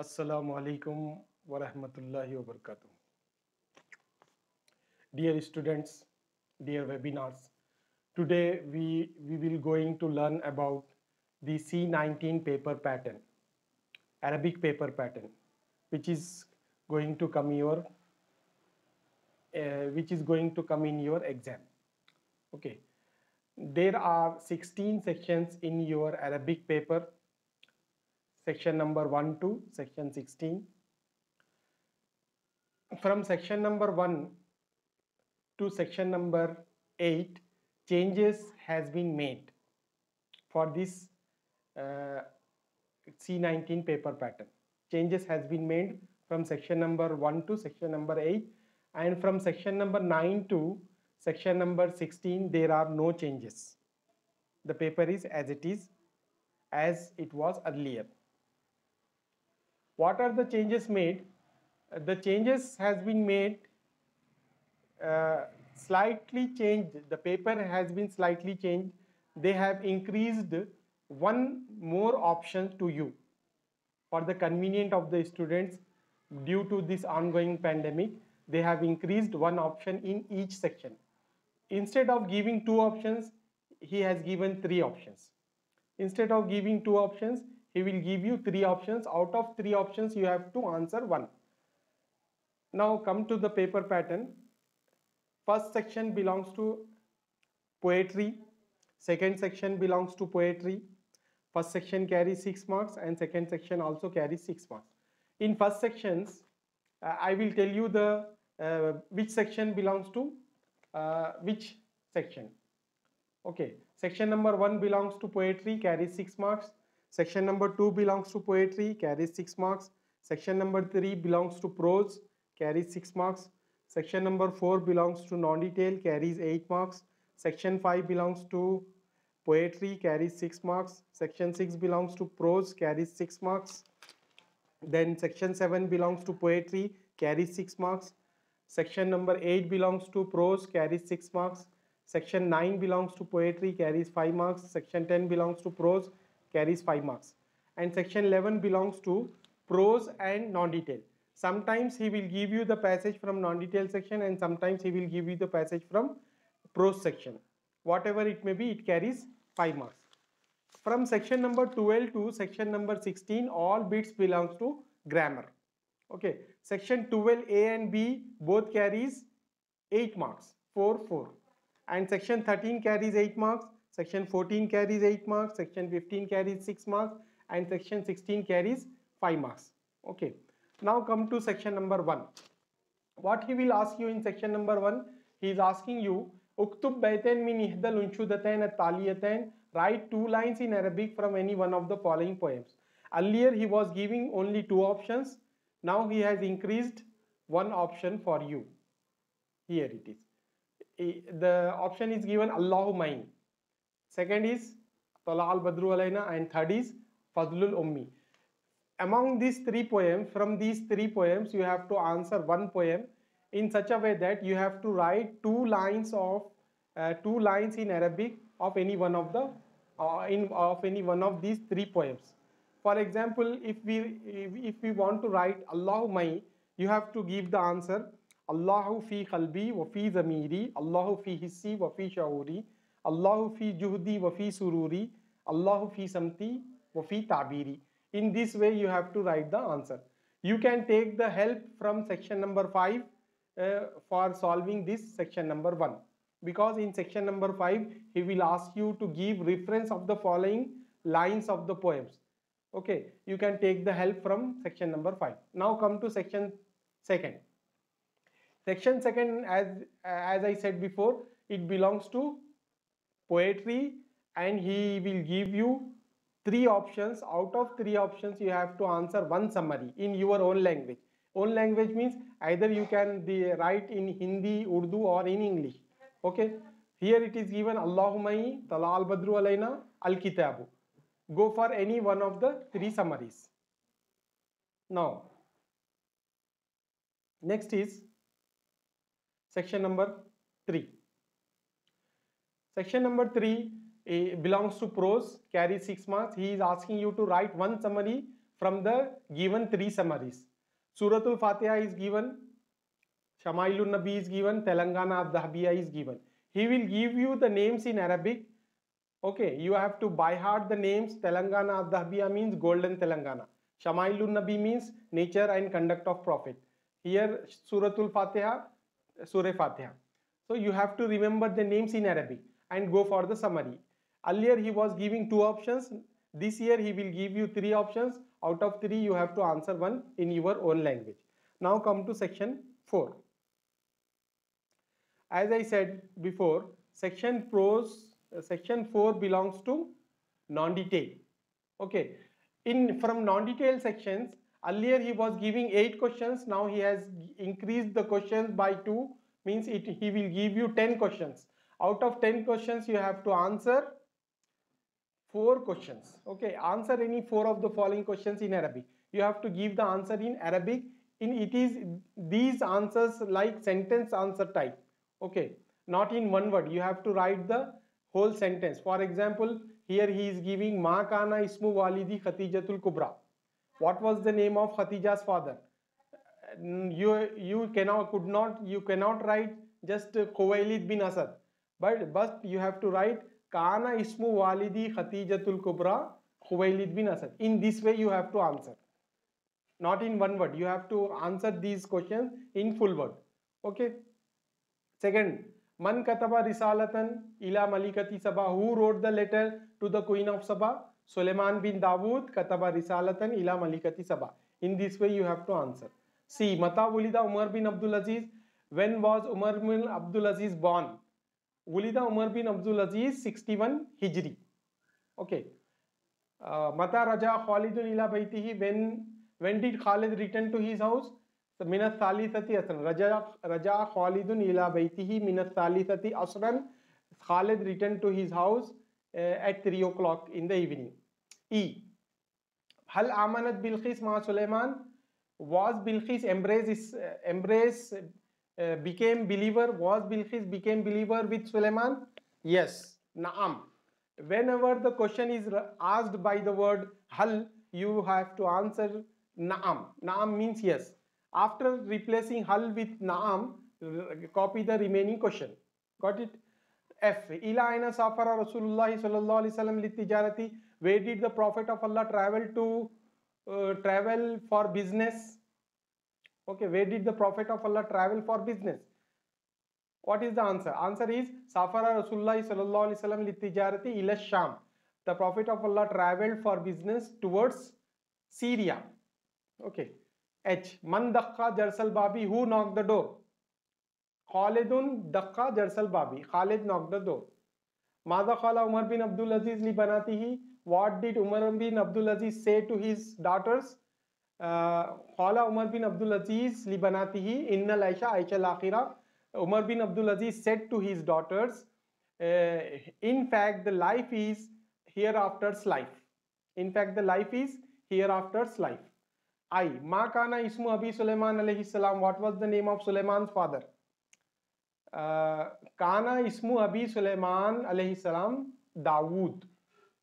Assalamu alaikum wa rahmatullahi wa barakatuh. Dear students, dear webinars, today we will going to learn about the C19 paper pattern, Arabic paper pattern, which is going to come in your exam. Okay, there are 16 sections in your Arabic paper, section number 1 to section 16. From section number 1 to section number 8, changes has been made for this C19 paper pattern. Changes has been made from section number 1 to section number 8, and from section number 9 to section number 16 there are no changes. The paper is as it was earlier. What are the changes made? The changes has been made slightly changed. The paper has been slightly changed. They have increased one more option to you for the convenience of the students. Due to this ongoing pandemic, they have increased one option in each section. Instead of giving two options, he has given three options. Instead of giving two options, he will give you three options. Out of three options, you have to answer one. Now come to the paper pattern. First section belongs to poetry. Second section belongs to poetry. First section carries 6 marks and second section also carries 6 marks. In first sections, I will tell you the which section belongs to which section. Okay, section number 1 belongs to poetry, carries 6 marks. Section number 2 belongs to poetry, carries 6 marks. Section number 3 belongs to prose, carries 6 marks. Section number 4 belongs to non-detail, carries 8 marks. Section 5 belongs to poetry, carries 6 marks. Section 6 belongs to prose, carries 6 marks. Then section 7 belongs to poetry, carries 6 marks. Section number 8 belongs to prose, carries 6 marks. Section 9 belongs to poetry, carries 5 marks. Section 10 belongs to prose, carries 5 marks. And section 11 belongs to prose and non-detail. Sometimes he will give you the passage from non-detail section and sometimes he will give you the passage from prose section. Whatever it may be, it carries 5 marks. From section number 12 to section number 16, all bits belongs to grammar. Okay, section 12A and B both carries 8 marks, 4, 4. And section 13 carries 8 marks, section 14 carries 8 marks, section 15 carries 6 marks, and section 16 carries 5 marks. Okay, now come to section number 1. What he will ask you in section number 1, he is asking you, Uktub baytain min ihdal unshudatain at-taliyatain, write 2 lines in Arabic from any one of the following poems. Earlier he was giving only 2 options, now he has increased one option for you. Here it is. The option is given Allahu Main. Second is Tala al Badru Alayna, and third is Fadlul Ummi. Among these 3 poems, from these 3 poems, you have to answer one poem in such a way that you have to write 2 lines in Arabic of any one of the any one of these 3 poems. For example, if we want to write Allahu Mai, you have to give the answer Allahu fi qalbi wa fi zamiri, Allahu fi hissi wa fi shauri, Allahu fi juhdi wa fi sururi, Allahu fi samti wa fi tabiri. In this way you have to write the answer. You can take the help from section number 5 for solving this section number 1, because in section number 5 he will ask you to give reference of the following lines of the poems. Okay, you can take the help from section number 5. Now come to section 2nd. Section 2nd, as I said before, it belongs to poetry and he will give you 3 options. Out of 3 options you have to answer one summary in your own language. Own language means either you can write in Hindi, Urdu or in English. Okay, here it is given Allahumma Tala al Badru Alayna al Kitabu. Go for any one of the 3 summaries. Now, next is section number 3. Section number 3 belongs to prose, carries 6 marks. He is asking you to write one summary from the given 3 summaries. Suratul Fatiha is given, Shamailun Nabi is given, Telangana Adh-Dhahabiyya is given. He will give you the names in Arabic. Okay, you have to by heart the names. Telangana Adh-Dhahabiyya means golden Telangana. Shamailun Nabi means nature and conduct of Prophet. Here Suratul Fatiha, Surah Fatiha. So you have to remember the names in Arabic and go for the summary. Earlier he was giving 2 options. This year he will give you 3 options. Out of 3 you have to answer one in your own language. Now come to section 4. As I said before, section 4 belongs to non-detail. Okay, from non-detail sections, earlier he was giving 8 questions. Now he has increased the questions by 2. Means he will give you 10 questions. Out of 10 questions, you have to answer 4 questions. Okay, answer any 4 of the following questions in Arabic. You have to give the answer in Arabic. It is these answers like sentence answer type. Okay, not in one word. You have to write the whole sentence. For example, here he is giving Ma kana ismu walidi Khatijatul Kubra. What was the name of Khatija's father? You cannot write just Khuwailid bin Asad, but you have to write Kana ismu walidi Khatijatul Kubra Khuwailid bin Asad. In this way you have to answer, not in one word. You have to answer these questions in full word. Okay. Second, Man kataba risalatan ila malikati Saba. Who wrote the letter to the Queen of Saba? Suleiman bin Dawood kataba risalatan ila malikati Saba. In this way you have to answer. C. Mata wulida Umar bin Abdul Aziz. When was Umar bin Abdul Aziz born? Wulida Umar bin Abdul Aziz 61 Hijri. Okay. Mata raja Khalidun ila baytihi. When did Khalid return to his house? So, minat thalithati asran. Raja Khalidun ila baytihi minat thalithati asran. Khalid returned to his house at 3 o'clock in the evening. E. Hal amanat Bilqis ma Sulaiman. Was Bilqis became believer? Was Bilqis became believer with Sulaiman? Yes. Naam. Whenever the question is asked by the word hal, you have to answer naam. Naam means yes. After replacing hal with naam, copy the remaining question. Got it? F. Ila aina safara Rasulullah sallallahu alaihi wasallam litijarati. Where did the Prophet of Allah travel for business? Okay, where did the Prophet of Allah travel for business? What is the answer? Answer is Safara Rasulullah sallallahu alaihi wasallam litijarati ila Sham. The Prophet of Allah traveled for business towards Syria. Okay. H. Man dakka jarsal babi. Who knocked the door? Khalidun dakka jarsal babi. Khalid knocked the door. Mada khala Umar bin Abdul Aziz li banatihi. What did Umar bin Abdul Aziz say to his daughters? Khala Umar bin Abdul Aziz li banatihi innal Aisha Aisha al-akhira. Umar bin Abdul Aziz said to his daughters, in fact the life is hereafter's life. In fact the life is hereafter's life. I. Ma kana ismu Abi Sulaiman alayhi salam. What was the name of Sulaiman's father? Kana ismu Abi Sulaiman alayhi salam Dawood.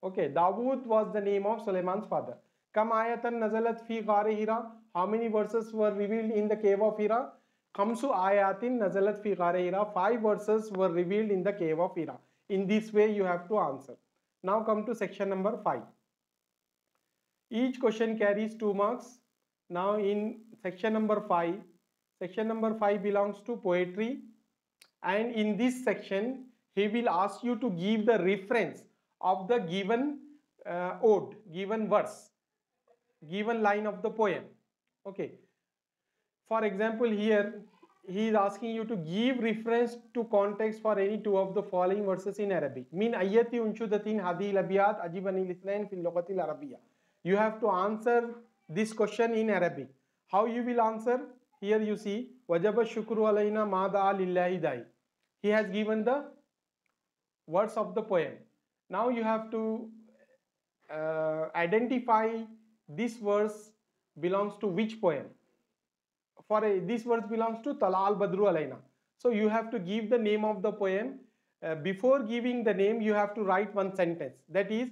Okay, Dawood was the name of Sulaiman's father. Kam ayatan nazalat fi ghar Hira. How many verses were revealed in the cave of Hira? Khamsu ayatin nazalat fi ghar Hira. 5 verses were revealed in the cave of Hira. In this way you have to answer. Now come to section number 5. Each question carries 2 marks. Now in section number 5 belongs to poetry, and in this section he will ask you to give the reference of the given ode, given verse, given line of the poem. Okay. For example, here he is asking you to give reference to context for any 2 of the following verses in Arabic. Min ayyati unshudatin hadhihi al-abyat ajibani al-ithnain fi al-lughati al-arabiyya. You have to answer this question in Arabic. How you will answer? Here you see wajaba shukru alayna ma da'a lillahi da'i. He has given the words of the poem. Now you have to identify this verse belongs to which poem. This verse belongs to Tala al Badru alayna. So you have to give the name of the poem. Before giving the name, you have to write one sentence. That is,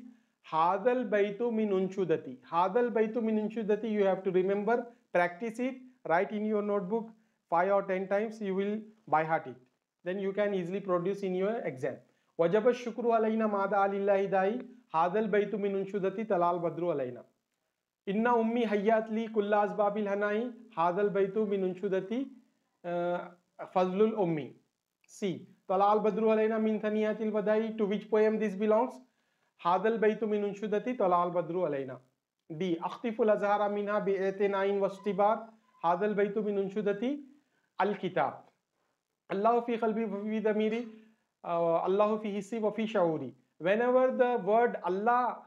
Hadal baitu min unshudati. Hadal baitu min unshudati. You have to remember, practice it, write in your notebook 5 or 10 times. You will by heart it. Then you can easily produce in your exam. Wajaba shukru alayna mada alillahi dai. Hadal baitu min unshudati talal badru alayna. Inna ummi hayyat li kulla asbabil hanai. Hadal baitu min unshudati fazlul ummi. C. Talal badru alayna min thaniyatil wadai. To which poem this belongs? Hadal baitu min unshudati talal badru alayna. D. Akhtiful azhara minha bi'atinain wastibar. Hadal baitu min unshudati al kitab. Allahu fi qalbi wa fi damiri. Allahu fi hissi wa fi shauri. Whenever the word Allah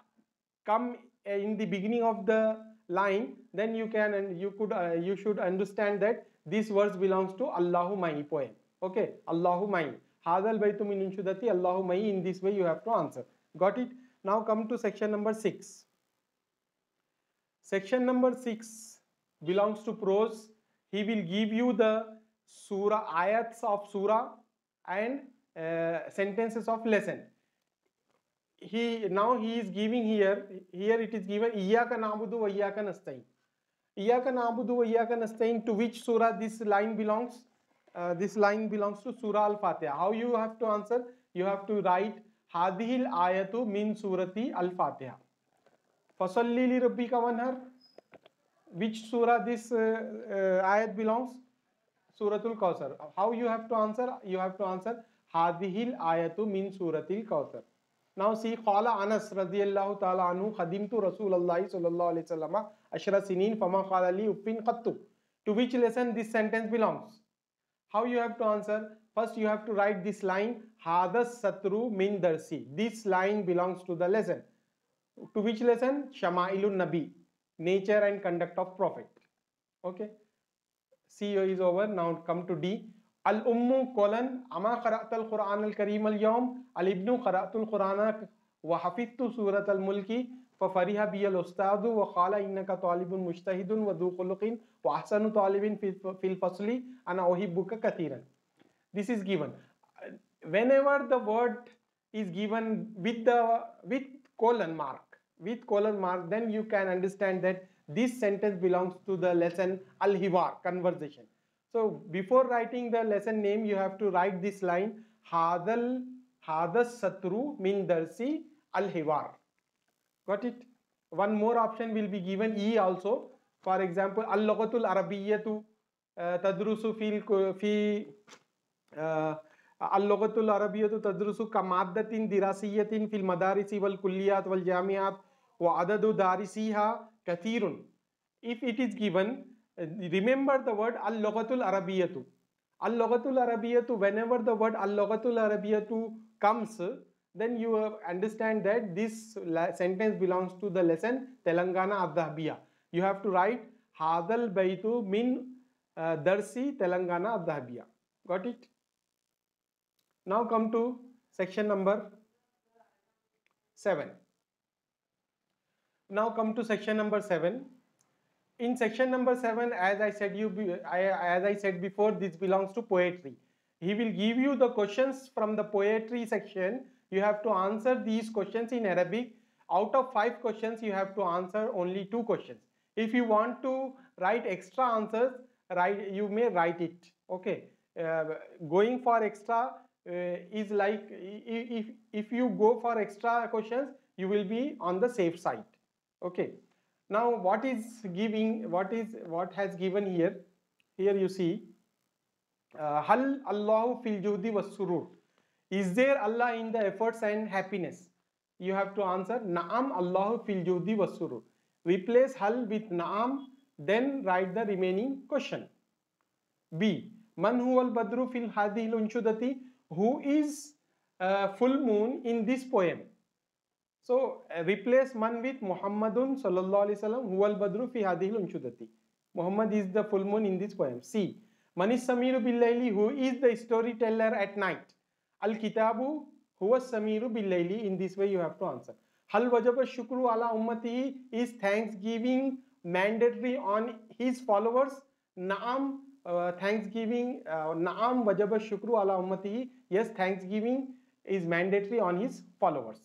come in the beginning of the line, then you should understand that this verse belongs to Allahu Mai poem. Okay, Allahu Mai. Hadal baitu min unshudati Allahu Mai. In this way you have to answer. Got it? Now come to section number 6. Section number 6 belongs to prose. He will give you the surah, ayats of surah and sentences of lesson. Now he is giving here it is given Iyyaka na'budu wa iyyaka nasta'in. Iyyaka na'budu wa iyyaka nasta'in, to which surah this line belongs? This line belongs to Surah Al-Fatiha. How you have to answer? You have to write Hadihil ayatu min surati Al-Fatiha. Fasalli li rabbika wanhar. Which surah this ayat belongs? Suratul Kawthar. How you have to answer? You have to answer Hadihil ayatu min suratil Kawthar. Now see, Qala Anas radiyallahu ta'ala anhu khadimtu Rasulallahi sallallahu alayhi wasallam ashra sinin fama qala li uffin qattu. To which lesson this sentence belongs? How you have to answer? First you have to write this line, Hadas satru min darsi. This line belongs to the lesson. To which lesson? Shama'ilun Nabi, nature and conduct of Prophet. Okay. C is over. Now come to D. Al-Ummu colon Ama qara'tal Quran al-Kareem al-Yawm. Al-Ibnu qara'tul Qurana wa hafidtu surat al-Mulki fa fariha bi al-Ustadu wa qala innaka talibun mujtahidun wa dhu khuluqin wa ahsanu talibin fil fasli ana uhibbuka kathiran. This is given. Whenever the word is given with colon mark, then you can understand that this sentence belongs to the lesson Al-Hiwar, conversation. So before writing the lesson name, you have to write this line, Hadas satru min darsi Al-Hiwar. Got it? One more option will be given, E also. For example, Al-Lughatul Arabiyyatu tadrusu fi Al-Lughatul Arabiyyatu tadrusu kamaddatin dirasiyatin fil madarisi wal kulliyat wal jamiat wa adadu darisiha kathirun. If it is given, remember the word Al-Lughatul Arabiyyatu. Al-Lughatul Arabiyyatu, whenever the word Al-Lughatul Arabiyyatu comes, then you understand that this sentence belongs to the lesson Telangana Ad-Dhahabiyya. You have to write Hadal Baitu min Darsi Telangana Ad-Dhahabiyya. Got it? Now come to section number 7. Now come to section number 7. In section number 7, as I said before, this belongs to poetry. He will give you the questions from the poetry section. You have to answer these questions in Arabic. Out of 5 questions, you have to answer only 2 questions. If you want to write extra answers, you may write it. Okay. Going for extra is like, if you go for extra questions, you will be on the safe side. Okay. Now what has given here? Here you see, Hal Allahu fil juhdi was surur. Is there Allah in the efforts and happiness? You have to answer Naam Allahu fil juhdi was surur. Replace Hal with Naam, then write the remaining question. B. Man huwa al-badru fil hadhihi al-unshudati? Who is full moon in this poem? So replace man with Muhammadun sallallahu alaihi wasallam huwa al-badru fi hadhihi al-unshudati. Muhammad is the full moon in this poem. C. Man is Samiru bil-layli? Who is the storyteller at night? Al-kitabu huwa Samiru bil-layli. In this way you have to answer. Hal wajaba shukru ala ummatihi? Is thanksgiving mandatory on his followers? Naam, thanksgiving, Naam wajaba shukru ala ummatihi. Yes, thanksgiving is mandatory on his followers.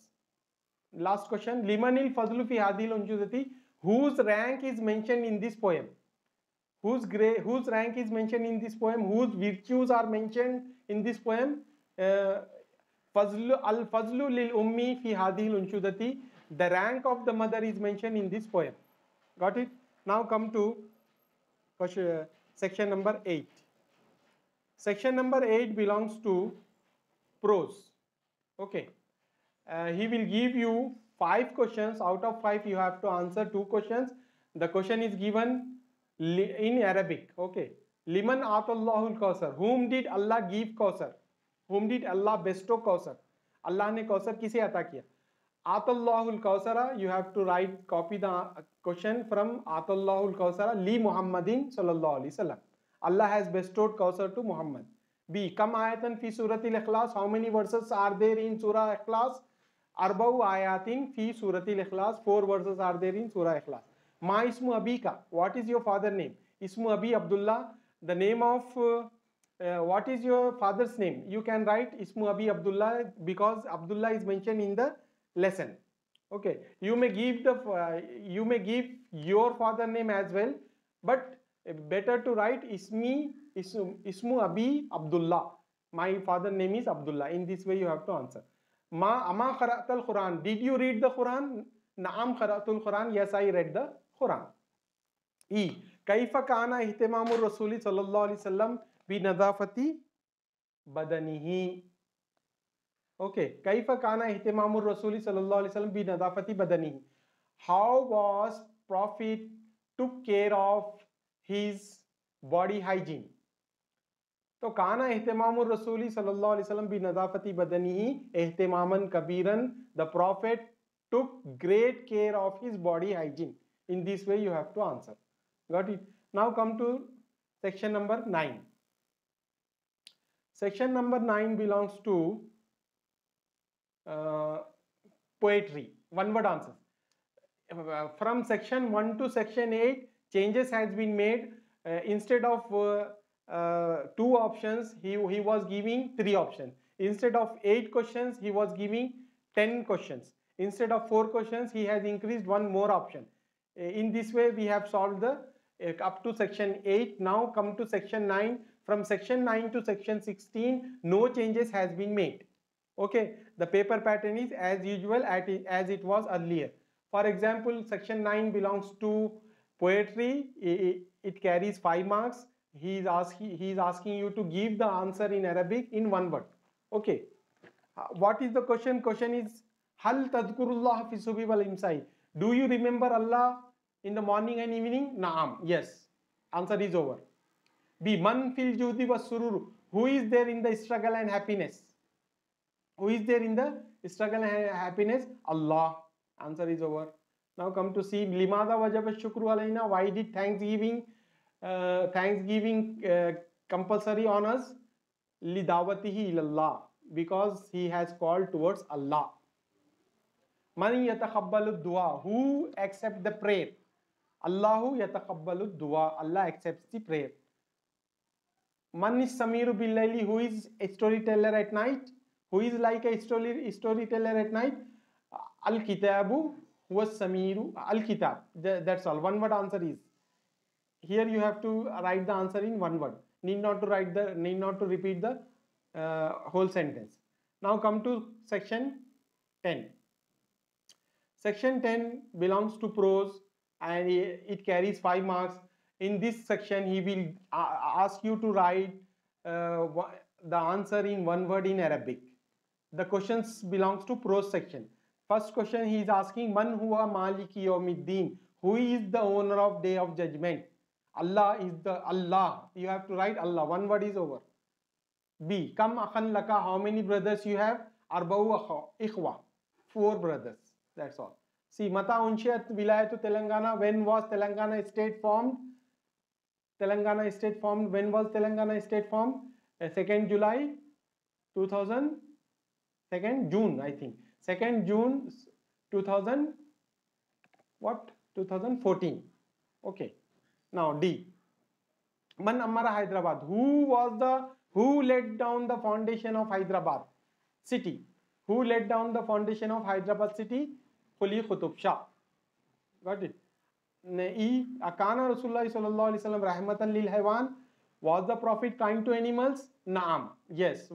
Last question. Limanil fazlu fi hadil unjudati. Whose rank is mentioned in this poem? Whose rank is mentioned in this poem? Whose virtues are mentioned in this poem? Al-fazlu lil ummi fi hadil unshudati. The rank of the mother is mentioned in this poem. Got it? Now come to question, section number 8. Section number 8 belongs to prose. Okay. He will give you 5 questions. Out of 5 you have to answer 2 questions. The question is given in Arabic. Okay. Liman atallahul kausar. Whom did Allah give kausar? Whom did Allah bestow kausar? Allah ने kausar किसे अता किया? Atallahul kausara. You have to write, copy the question from Atallahul kausara li Muhammadin sallallahu alaihi wasallam. Allah has bestowed kausar to Muhammad. B. Kam ayatan fi suratil ikhlas. How many verses are there in surah ikhlas? Arba'u ayatin fi suratil ikhlas. 4 verses are there in surah ikhlas. Ma ismu abika. What is your father name? Ismu abi Abdullah. The name of what is your father's name? You can write Ismu abi Abdullah because Abdullah is mentioned in the lesson. Okay. You may give your father name as well, but better to write Ismu abi Abdullah. My father name is Abdullah. In this way you have to answer. Ama qara'tal Quran. Did you read the Quran? Naam qara'tul Quran. Yes, I read the Quran. E. Kaifa kana ihtimamur Rasuli sallallahu alaihi wasallam bi nadafati badanihi. Okay. Kaifa kana ihtimamur Rasuli sallallahu alaihi wasallam bi nadafati badanihi. How was Prophet took care of his body hygiene? तो काना एहतिमामुर रसूली सल्लल्लाहु अलैहि वसल्लम बि नज़ाफती बदनिही एहतिमामन कबीरन. The Prophet took great care of his body hygiene. In this way you have to answer. Got it? Now come to section number 9. Section number 9 belongs to poetry. One word answers. From section 1 to section 8 changes has been made. Instead of 2 options, he was giving 3 options. Instead of 8 questions, he was giving 10 questions. Instead of 4 questions, he has increased 1 more option. In this way we have solved the up to section 8. Now come to section 9. From section 9 to section 16 no changes has been made. Okay, the paper pattern is as usual as it was earlier. For example, section 9 belongs to poetry. It carries 5 marks. He is asking you to give the answer in Arabic in 1 word. Okay. What is the question? Question is Hal tadhkurullah fi subhi wal imsai. Do you remember Allah in the morning and evening? Naam. Yes. Answer is over. B. Man fil judi was sururu. Who is there in the struggle and happiness? Who is there in the struggle and happiness? Allah. Answer is over. Now come to C. Limada wajaba shukru alayna. Why did Thanksgiving compulsory on us? Lidawatihi ilallah. Because he has called towards Allah. Man yatakabbalu dua. Who accepts the prayer? Allahu yatakabbalu dua. Allah accepts the prayer. Man is Samiru Billayli. Who is a storyteller at night? Who is like a storyteller at night? Al-Kitabu was Samiru. Al-Kitab. That's all. 1 word answer is. Here you have to write the answer in 1 word. Need not to repeat the whole sentence. Now come to section 10. Section 10 belongs to prose and it carries 5 marks. In this section he will ask you to write the answer in 1 word in Arabic. The questions belongs to prose section. First question he is asking, Man huwa maliki yawmiddin. Who is the owner of day of judgment? Allah is the Allah. You have to write Allah. 1 word is over. B. Kam akhan laka. How many brothers you have? Arba'u ikhwa. 4 brothers. That's all. See, Mata Unshiyat Vilayatu Telangana. When was Telangana state formed? Telangana state formed. When was Telangana state formed? 2nd July 2000. 2nd June, I think. 2nd June 2000. What? 2014. Okay. Now D. Man Amara Hyderabad. Who laid down the foundation of Hyderabad city? Who laid down the foundation of Hyderabad city? Kuli Khutub Shah. Got it? Akana Rasulullah sallallahu alaihi wasallam rahmatan lil haywan. Was the Prophet kind to animals? Naam. Yes,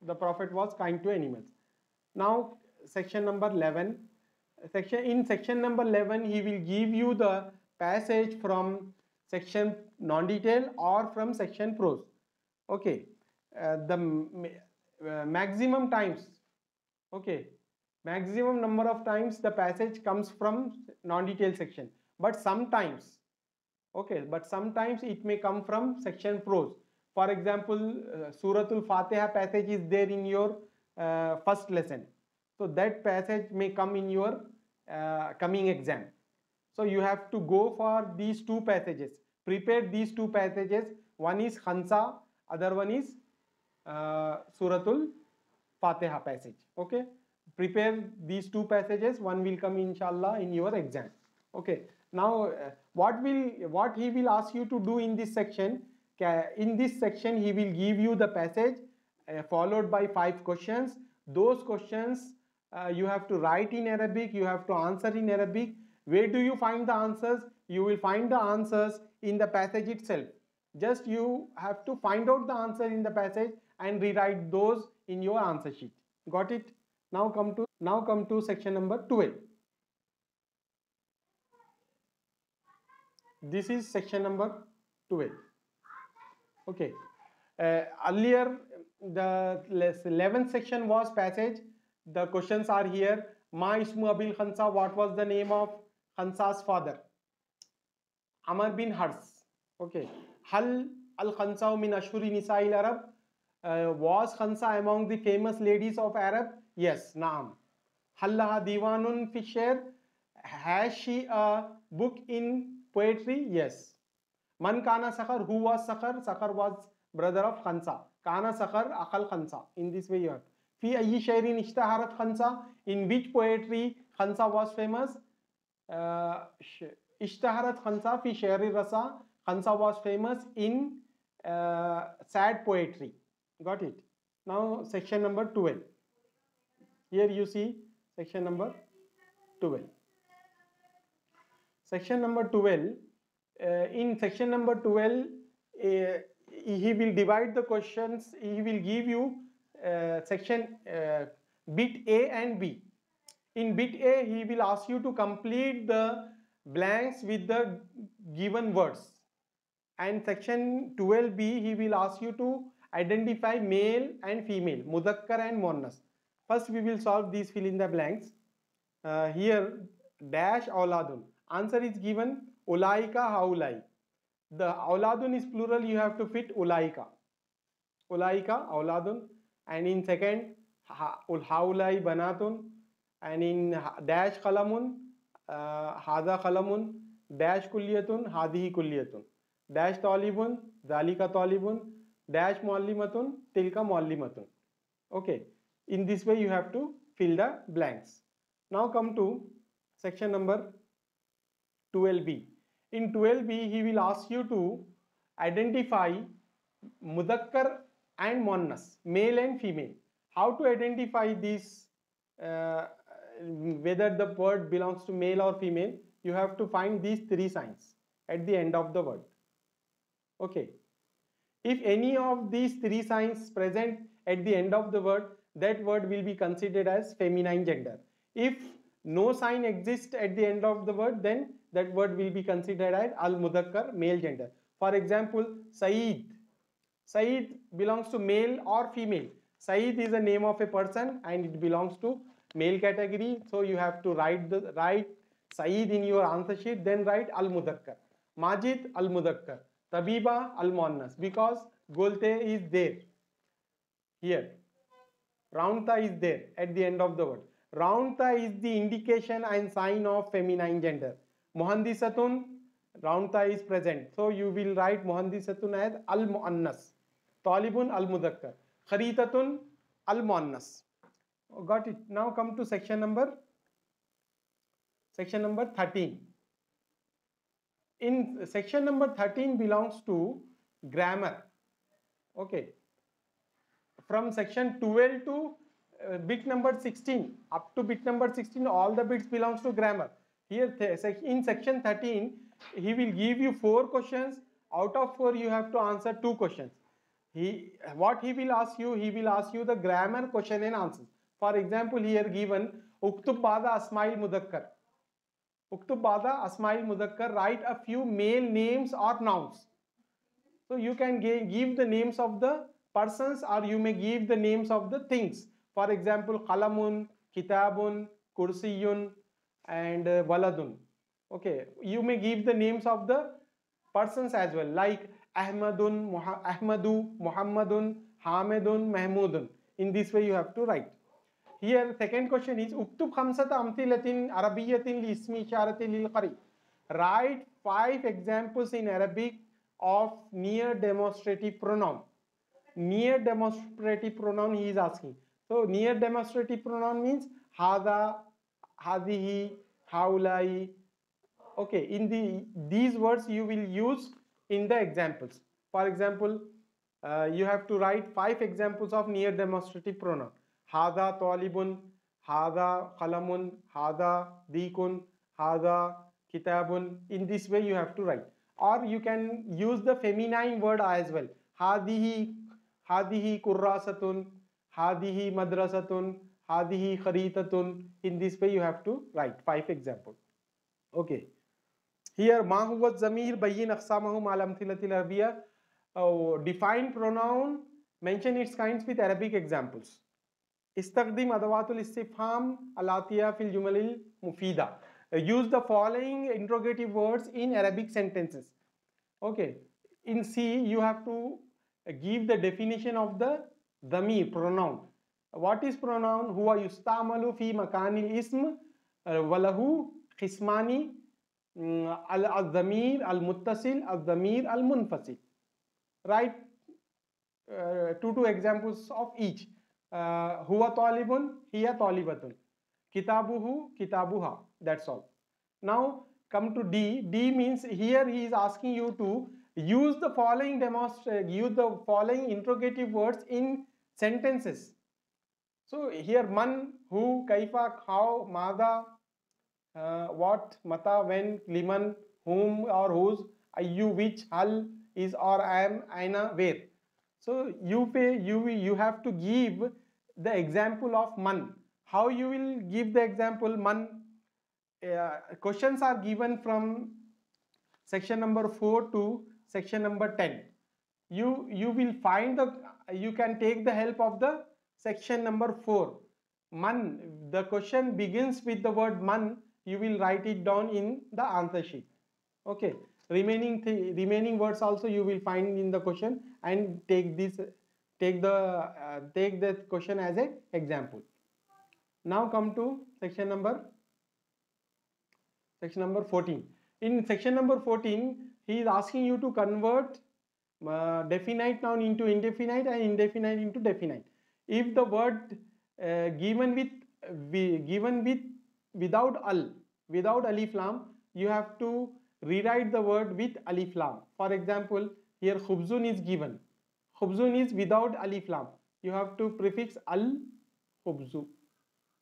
the Prophet was kind to animals. Now, section number 11. In section number 11, he will give you the passage from section non-detail or from section prose. Okay. Maximum times. Okay. Maximum number of times the passage comes from non-detail section. But sometimes, okay, but sometimes it may come from section prose. For example, Suratul Fatiha passage is there in your first lesson. So that passage may come in your coming exam. So you have to go for these two passages. Prepare these two passages. One is Khansa, other one is Suratul Fatiha passage. Okay. Prepare these two passages. One will come inshallah in your exam. Okay. Now, what he will ask you to do in this section? In this section, he will give you the passage followed by 5 questions. Those questions you have to write in Arabic. You have to answer in Arabic. Where do you find the answers? You will find the answers in the passage itself. Just you have to find out the answer in the passage and rewrite those in your answer sheet. Got it? Now come to section number 12. This is section number 12. Okay. Earlier, the 11th section was passage. The questions are here. Ma ismu Abil Khansa. What was the name of Khansa's father? Amr bin Hars. Okay. Hal al Khansa min ashhuri nisa'il Arab. Was Khansa among the famous ladies of Arab? Yes. Naam. Hal laha diwanun fi sher. Has she a book in poetry? Yes. Man kana Sakhar. Who was Sakhar? Sakhar was brother of Khansa. Kana Sakhar akal Khansa. In this way you have. Fi ayyi shairin ishtaharat Khansa. In which poetry Khansa was famous? Ishtaharat Khansa fi shairi rasa. Khansa was famous in sad poetry. Got it? Now section number 12. Here you see section number 12. Section number 12. In section number 12, he will divide the questions. He will give you section bit A and B. In bit A, he will ask you to complete the blanks with the given words. And section 12B, he will ask you to identify male and female, Mudhakkar and Muannas. First, we will solve these fill in the blanks. Here, dash auladun. Answer is given ulaika haulai. The auladun is plural, you have to fit ulaika. Ulaika auladun. And in second, haulai banatun. And in dash khalamun, hada khalamun, dash kulliyatun, hadihi kulliyatun. Dash talibun, zalika talibun, dash muallimatun, tilka muallimatun. Okay. In this way you have to fill the blanks. Now come to section number 12B. In 12B, he will ask you to identify Mudhakkar and Muannas, male and female. How to identify these, whether the word belongs to male or female? You have to find these 3 signs at the end of the word. Okay. If any of these 3 signs present at the end of the word, that word will be considered as feminine gender. If no sign exists at the end of the word, then that word will be considered as al-mudhakkar, male gender. For example, Saeed. Saeed belongs to male or female. Saeed is a name of a person and it belongs to male category. So you have to write Saeed in your answer sheet, then write al-mudhakkar. Majid al-mudhakkar. Tabiba al-muannas, because Golte is there. Here. Raunta is there at the end of the word. Raunta is the indication and sign of feminine gender. Muhandisatun, Raunta is present. So you will write Muhandisatun as al-muannas. Talibun al-mudhakkar. Kharitatun al-muannas. Got it? Now come to section number 13. In section number 13 belongs to grammar. Okay. From section 12 to bit number 16, up to bit number 16, all the bits belongs to grammar. Here in section 13, he will give you 4 questions. Out of 4, you have to answer 2 questions. What he will ask you? He will ask you the grammar question and answers. For example, here given Uktub Bada Asmail Mudakkar. Uktub Bada Asmail Mudakkar, write a few male names or nouns. So you can give the names of the persons, or you may give the names of the things. For example, Qalamun, Kitabun, Kursiyun, and Waladun. Okay, you may give the names of the persons as well, like Ahmadun, Ahmadu, Muhammadun, Hamidun, Mahmudun. In this way you have to write. Here second question is Uktub khamsata amthilatin Arabiyatin li ismi isharatin lil qarib. Write 5 examples in Arabic of near demonstrative pronoun. Near demonstrative pronoun he is asking. So near demonstrative pronoun means hada, hadihi, haulai. Okay, in these words you will use in the examples. For example, you have to write 5 examples of near demonstrative pronoun. Hada talibun, hada qalamun, hada dikun, hada kitabun. In this way you have to write. Or you can use the feminine word as well. Hadihi kurrasatun, hadihi madrasatun, hadihi kharitatun. In this way you have to write 5 examples. Okay. Here ma huwa zamir bayyin aqsamahu mal amthilatil arabiyya. Define pronoun, mention its kinds with Arabic examples. Istaqdim adawatul istifham alatiya fil jumalil mufida. Use the following interrogative words in Arabic sentences. Okay, in C you have to give the definition of the dhamir pronoun. What is pronoun? Huwa yustamalu fi makanil ism walahu qismani al-dhamir al-muttasil al-dhamir al-munfasil. Write 2 examples of each. Huwa talibun, hiya talibatun. Kitabuhu, kitabuha. That's all. Now come to D. D means here he is asking you to use the following interrogative words in sentences. So here man, who, kaifa, how, mada, what, mata, when, liman, whom or whose, ayu, which, hal, is or am, aina, where. So you have to give the example of man. How you will give the example man? Questions are given from section number 4 to section number 10. You will find you can take the help of the section number 4. Man, the question begins with the word man. You will write it down in the answer sheet. Okay. Remaining words also you will find in the question and take the question as an example. Now come to section number 14. In section number 14, he is asking you to convert definite noun into indefinite and indefinite into definite. If the word given without alif lam, you have to rewrite the word with alif lam. For example, here khubzun is given. Khubzun is without alif lam. You have to prefix al khubzu.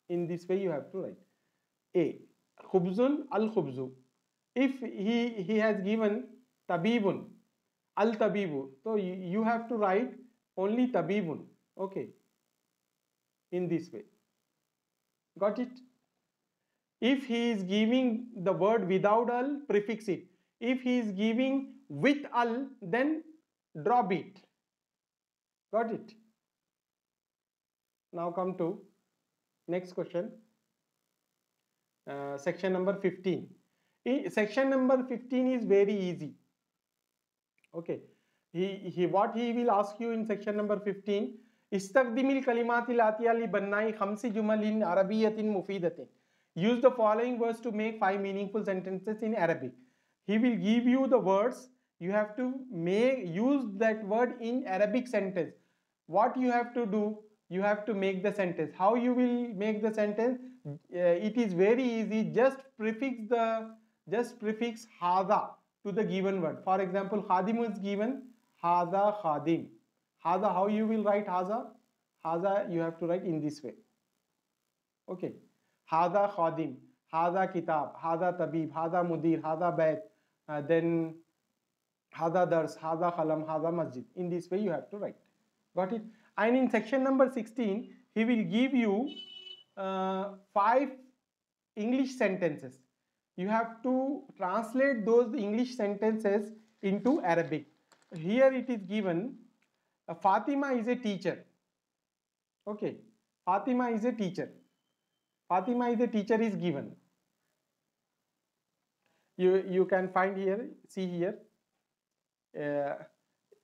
In this way you have to write. A. Khubzun al khubzu. If he has given tabibun, al tabibu, so you have to write only tabibun. Okay. In this way. Got it? If he is giving the word without al, prefix it. If he is giving with al, then drop it. Got it? Now come to next question. Section number 15. Section number 15 is very easy. Okay. What he will ask you in section number 15. Istaqdimil kalimatil atiyya li bannai khamsi jumalin arabiyyatin mufidatin. Use the following words to make 5 meaningful sentences in Arabic. He will give you the words. You have to use that word in Arabic sentence. What you have to do? You have to make the sentence. How you will make the sentence? It is very easy. Just prefix hada to the given word. For example, khadim is given. Hada khadim. Hada, how you will write haza? Haza you have to write in this way. Okay. Hada khadim, hada kitab, hada tabib, hada mudir, hada bayt, then hada dars, hada khalam, hada masjid. In this way you have to write. Got it? And in section number 16, he will give you 5 English sentences. You have to translate those English sentences into Arabic. Here it is given, Fatima is a teacher. Okay, Fatima is a teacher. Fatima is a teacher is given. You can find here, see here.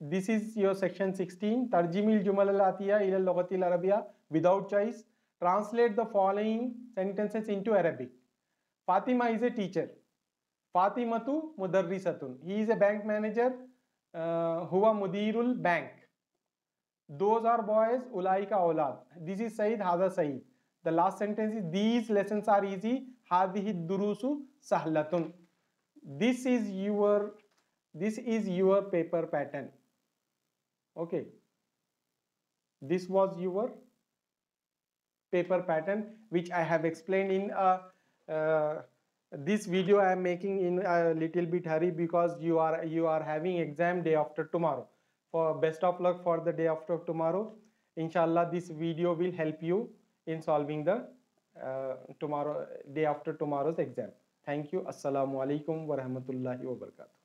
This is your section 16. Tarjimil Jumal al-Atiya ila al-Lughati al-Arabiyya without choice. Translate the following sentences into Arabic. Fatima is a teacher. Fatimatu mudarrisatun. He is a bank manager. Huwa mudirul bank. Those are boys. Ulaika aulad. This is Said. Hada Said. The last sentence is these lessons are easy. Hadihi durusu sahlatun. This is your paper pattern. Okay, this was your paper pattern which I have explained in this video. I am making in a little bit hurry because you are having exam day after tomorrow. For best of luck for the day after tomorrow. Inshallah, this video will help you in solving the day after tomorrow's exam. Thank you. Assalamu alaikum wa rahmatullahi wa barakatuh.